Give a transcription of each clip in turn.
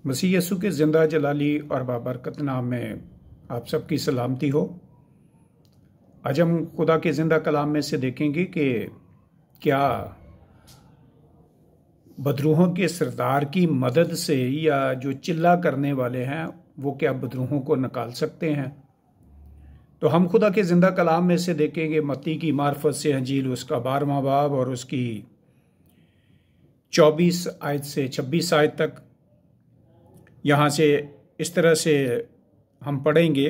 मसीह यीशु के ज़िंदा जलाली और बाबरकत नाम में आप सबकी सलामती हो। आज हम खुदा के ज़िंदा कलाम में से देखेंगे कि क्या बदरूहों के सरदार की मदद से या जो चिल्ला करने वाले हैं वो क्या बदरूहों को निकाल सकते हैं। तो हम खुदा के ज़िंदा कलाम में से देखेंगे मत्ती की मार्फत से अंजील उसका 12वां बाब और उसकी 24 आयत से 26 आयत तक। यहाँ से इस तरह से हम पढ़ेंगे।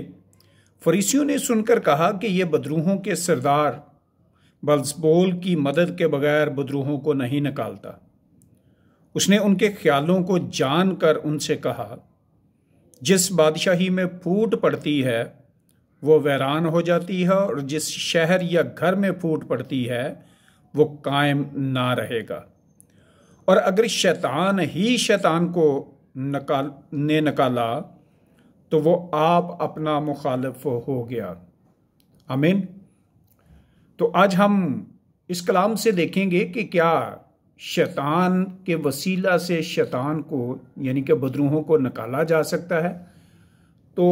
फरीसियों ने सुनकर कहा कि ये बदरूहों के सरदार बल्ज़बूल की मदद के बगैर बदरूहों को नहीं निकालता। उसने उनके ख्यालों को जानकर उनसे कहा, जिस बादशाही में फूट पड़ती है वो वीरान हो जाती है और जिस शहर या घर में फूट पड़ती है वो कायम ना रहेगा। और अगर शैतान ही शैतान को निकाला तो वो आप अपना मुखालिफ हो गया। आमीन। तो आज हम इस कलाम से देखेंगे कि क्या शैतान के वसीला से शैतान को यानी कि बदरूहों को निकाला जा सकता है। तो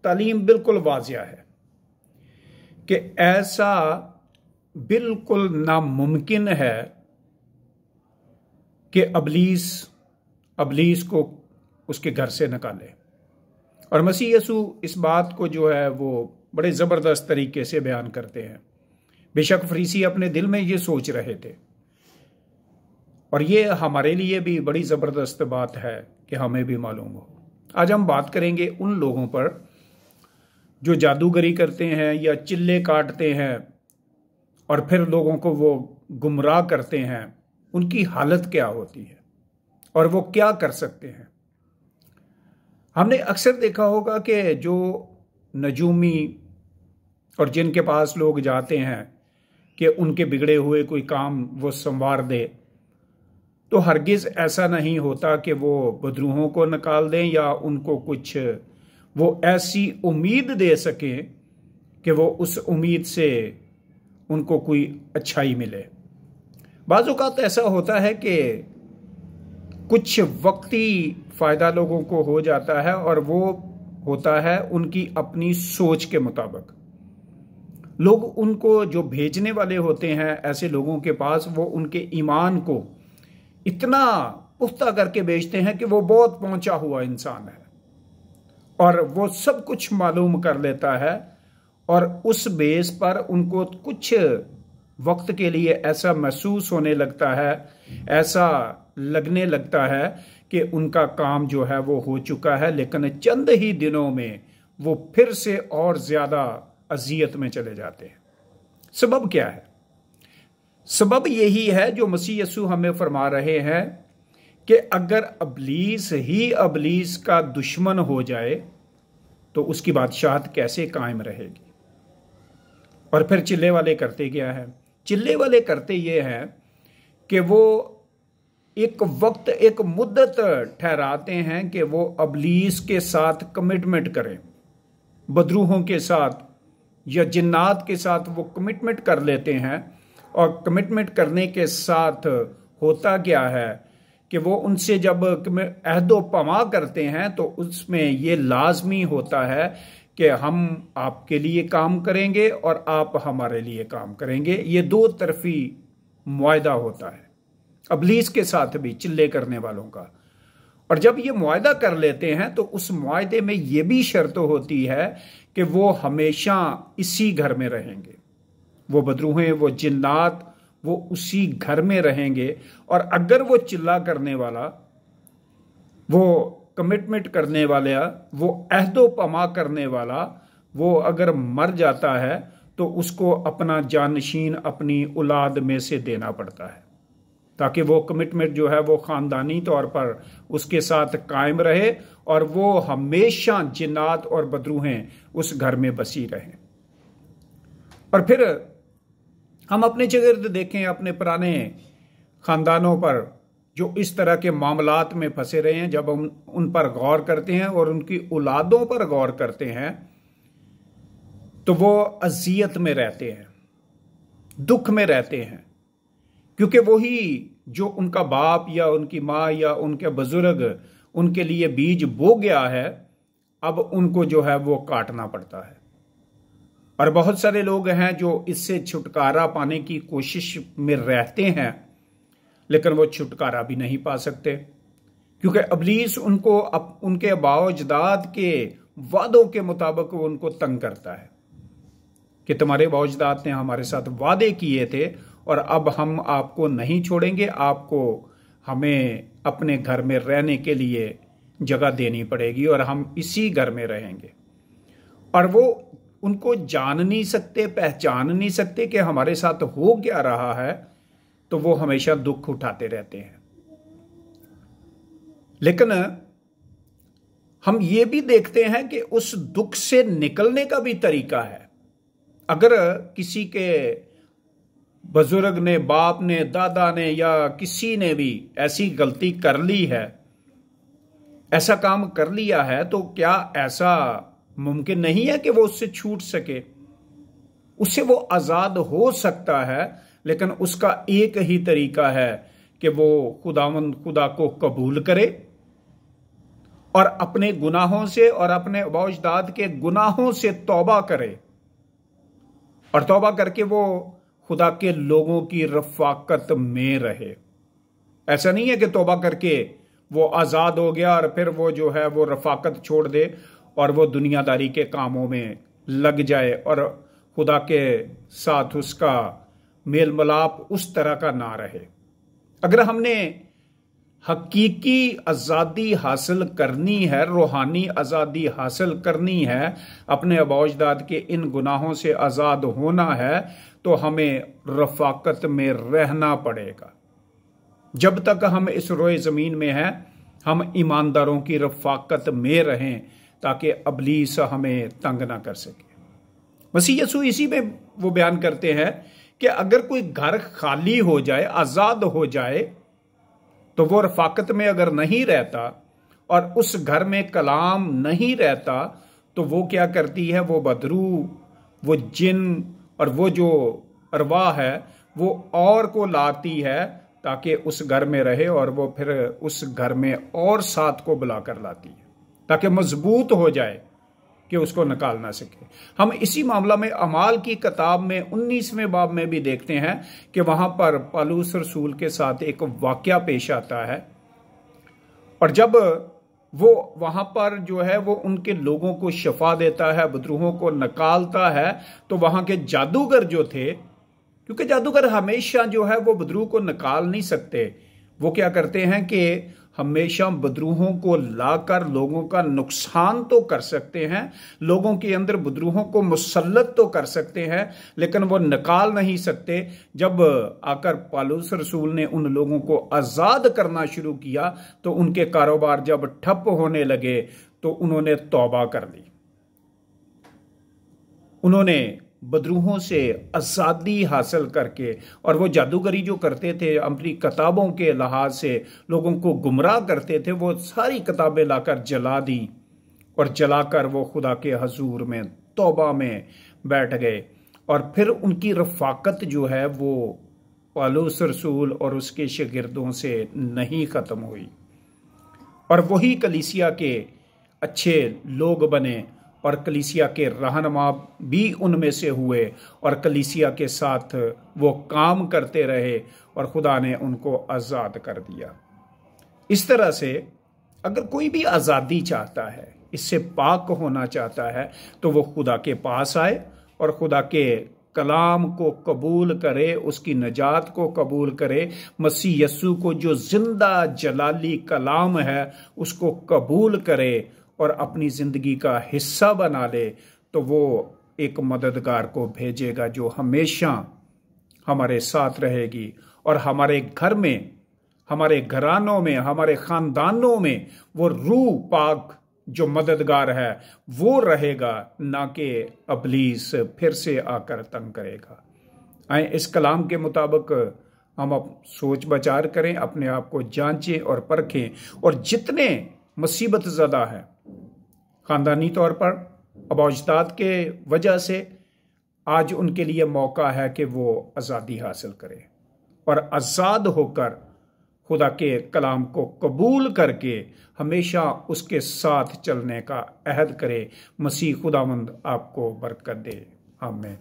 तालीम बिल्कुल वाज़िया है कि ऐसा बिल्कुल नामुमकिन है कि अबलीस को उसके घर से निकाले। और मसीह यीशु इस बात को जो है वो बड़े ज़बरदस्त तरीके से बयान करते हैं। बेशक फरीसी अपने दिल में ये सोच रहे थे, और ये हमारे लिए भी बड़ी ज़बरदस्त बात है कि हमें भी मालूम हो। आज हम बात करेंगे उन लोगों पर जो जादूगरी करते हैं या चिल्ले काटते हैं और फिर लोगों को वो गुमराह करते हैं। उनकी हालत क्या होती है और वो क्या कर सकते हैं। हमने अक्सर देखा होगा कि जो नजूमी और जिनके पास लोग जाते हैं कि उनके बिगड़े हुए कोई काम वो संवार दे, तो हरगिज़ ऐसा नहीं होता कि वो बदरूहों को निकाल दें या उनको कुछ वो ऐसी उम्मीद दे सकें कि वो उस उम्मीद से उनको कोई अच्छाई मिले। बाज़ औक़ात ऐसा होता है कि कुछ वक्ती फ़ायदा लोगों को हो जाता है और वो होता है उनकी अपनी सोच के मुताबिक। लोग उनको जो भेजने वाले होते हैं ऐसे लोगों के पास, वो उनके ईमान को इतना पुख्ता करके भेजते हैं कि वो बहुत पहुंचा हुआ इंसान है और वो सब कुछ मालूम कर लेता है। और उस बेस पर उनको कुछ वक्त के लिए ऐसा महसूस होने लगता है, ऐसा लगने लगता है कि उनका काम जो है वो हो चुका है, लेकिन चंद ही दिनों में वो फिर से और ज्यादा अजियत में चले जाते हैं। सबब क्या है? सबब यही है जो मसीह यीशु हमें फरमा रहे हैं कि अगर अबलीस ही अबलीस का दुश्मन हो जाए तो उसकी बादशाहत कैसे कायम रहेगी। और फिर चिल्ले वाले करते क्या है? चिल्ले वाले करते ये हैं कि वो एक वक्त एक मुद्दत ठहराते हैं कि वो अबलीस के साथ कमिटमेंट करें, बदरूहों के साथ या जिन्नात के साथ वो कमिटमेंट कर लेते हैं। और कमिटमेंट करने के साथ होता क्या है कि वो उनसे जब अहदो पमा करते हैं तो उसमें ये लाजमी होता है कि हम आपके लिए काम करेंगे और आप हमारे लिए काम करेंगे। ये दो तरफी मुआहदा होता है अबलीस के साथ भी, चिल्ले करने वालों का। और जब ये मुआहदा कर लेते हैं तो उस मुआहदे में ये भी शर्त होती है कि वो हमेशा इसी घर में रहेंगे। वो बदरूहें, वो जिन्नात, वो उसी घर में रहेंगे। और अगर वो चिल्ला करने वाला, वो कमिटमेंट करने वाला, वो अहदो पमा करने वाला, वो अगर मर जाता है तो उसको अपना जानशीन अपनी औलाद में से देना पड़ता है ताकि वो कमिटमेंट जो है वो खानदानी तौर पर उसके साथ कायम रहे और वो हमेशा जिन्नात और बदरूहें उस घर में बसी रहें। और फिर हम अपने चगिर्द देखें, अपने पुराने खानदानों पर जो इस तरह के मामलात में फंसे रहे हैं, जब हम उन पर गौर करते हैं और उनकी औलादों पर गौर करते हैं तो वो अजियत में रहते हैं, दुख में रहते हैं, क्योंकि वही जो उनका बाप या उनकी माँ या उनके बुजुर्ग उनके लिए बीज बो गया है, अब उनको जो है वो काटना पड़ता है। और बहुत सारे लोग हैं जो इससे छुटकारा पाने की कोशिश में रहते हैं, लेकिन वो छुटकारा भी नहीं पा सकते, क्योंकि इब्लीस उनको उनके बाओजदाद के वादों के मुताबिक उनको तंग करता है कि तुम्हारे बाओजदाद ने हमारे साथ वादे किए थे और अब हम आपको नहीं छोड़ेंगे, आपको हमें अपने घर में रहने के लिए जगह देनी पड़ेगी और हम इसी घर में रहेंगे। और वो उनको जान नहीं सकते, पहचान नहीं सकते कि हमारे साथ हो क्या रहा है, तो वो हमेशा दुख उठाते रहते हैं। लेकिन हम ये भी देखते हैं कि उस दुख से निकलने का भी तरीका है। अगर किसी के बुजुर्ग ने, बाप ने, दादा ने या किसी ने भी ऐसी गलती कर ली है, ऐसा काम कर लिया है, तो क्या ऐसा मुमकिन नहीं है कि वो उससे छूट सके? उससे वो आजाद हो सकता है, लेकिन उसका एक ही तरीका है कि वो खुदा को कबूल करे और अपने गुनाहों से और अपने बाओजदाद के गुनाहों से तौबा करे, और तौबा करके वो खुदा के लोगों की रफाकत में रहे। ऐसा नहीं है कि तौबा करके वो आजाद हो गया और फिर वो जो है वो रफाकत छोड़ दे और वो दुनियादारी के कामों में लग जाए और खुदा के साथ उसका मेल मिलाप उस तरह का ना रहे। अगर हमने हकीकी आज़ादी हासिल करनी है, रूहानी आज़ादी हासिल करनी है, अपने बाओजदाद के इन गुनाहों से आज़ाद होना है, तो हमें रफाकत में रहना पड़ेगा। जब तक हम इस रोए ज़मीन में हैं, हम ईमानदारों की रफाकत में रहें ताकि इब्लीस हमें तंग ना कर सके। मसीह यीशु इसी में वो बयान करते हैं कि अगर कोई घर खाली हो जाए, आज़ाद हो जाए, तो वो रफाकत में अगर नहीं रहता और उस घर में कलाम नहीं रहता, तो वो क्या करती है? वो बदरू, वो जिन और वो जो अरवाह है वो और को लाती है ताकि उस घर में रहे, और वो फिर उस घर में और साथ को बुलाकर लाती है ताकि मजबूत हो जाए कि उसको निकाल ना सके। हम इसी मामला में अमाल की किताब में 19वें बाब में भी देखते हैं कि वहां पर पौलुस रसूल के साथ एक वाकया पेश आता है, और जब वो वहां पर जो है वो उनके लोगों को शफा देता है, बदरूहों को निकालता है, तो वहां के जादूगर जो थे, क्योंकि जादूगर हमेशा जो है वो बदरूह को निकाल नहीं सकते, वो क्या करते हैं कि हमेशा बदरूहों को लाकर लोगों का नुकसान तो कर सकते हैं, लोगों के अंदर बदरूहों को मुसल्लत तो कर सकते हैं, लेकिन वो निकाल नहीं सकते। जब आकर पौलुस रसूल ने उन लोगों को आजाद करना शुरू किया, तो उनके कारोबार जब ठप होने लगे तो उन्होंने तौबा कर ली। उन्होंने बदरूहों से आज़ादी हासिल करके, और वो जादूगरी जो करते थे अपनी किताबों के लिहाज से लोगों को गुमराह करते थे, वो सारी किताबें लाकर जला दी और जलाकर वो खुदा के हजूर में तौबा में बैठ गए। और फिर उनकी रफाकत जो है वो पौलुस रसूल और उसके शागिर्दों से नहीं ख़त्म हुई, और वही कलीसिया के अच्छे लोग बने और कलीसिया के रहनुमा भी उनमें से हुए और कलीसिया के साथ वो काम करते रहे और खुदा ने उनको आज़ाद कर दिया। इस तरह से अगर कोई भी आज़ादी चाहता है, इससे पाक होना चाहता है, तो वो खुदा के पास आए और खुदा के कलाम को कबूल करे, उसकी नजात को कबूल करे, मसीह यस्सु को जो जिंदा जलाली कलाम है उसको कबूल करे और अपनी जिंदगी का हिस्सा बना ले, तो वो एक मददगार को भेजेगा जो हमेशा हमारे साथ रहेगी और हमारे घर में, हमारे घरानों में, हमारे खानदानों में वो रूह पाक जो मददगार है वो रहेगा, ना कि इब्लीस फिर से आकर तंग करेगा। आए इस कलाम के मुताबिक हम अब सोच विचार करें, अपने आप को जांचें और परखें, और जितने मुसीबत ज़दा हैं ख़ानदानी तौर पर अबाउजदाद के वजह से, आज उनके लिए मौका है कि वो आज़ादी हासिल करें और आज़ाद होकर खुदा के कलाम को कबूल करके हमेशा उसके साथ चलने का अहद करे। मसीह खुदावंद आपको बरकत दे। आमीन।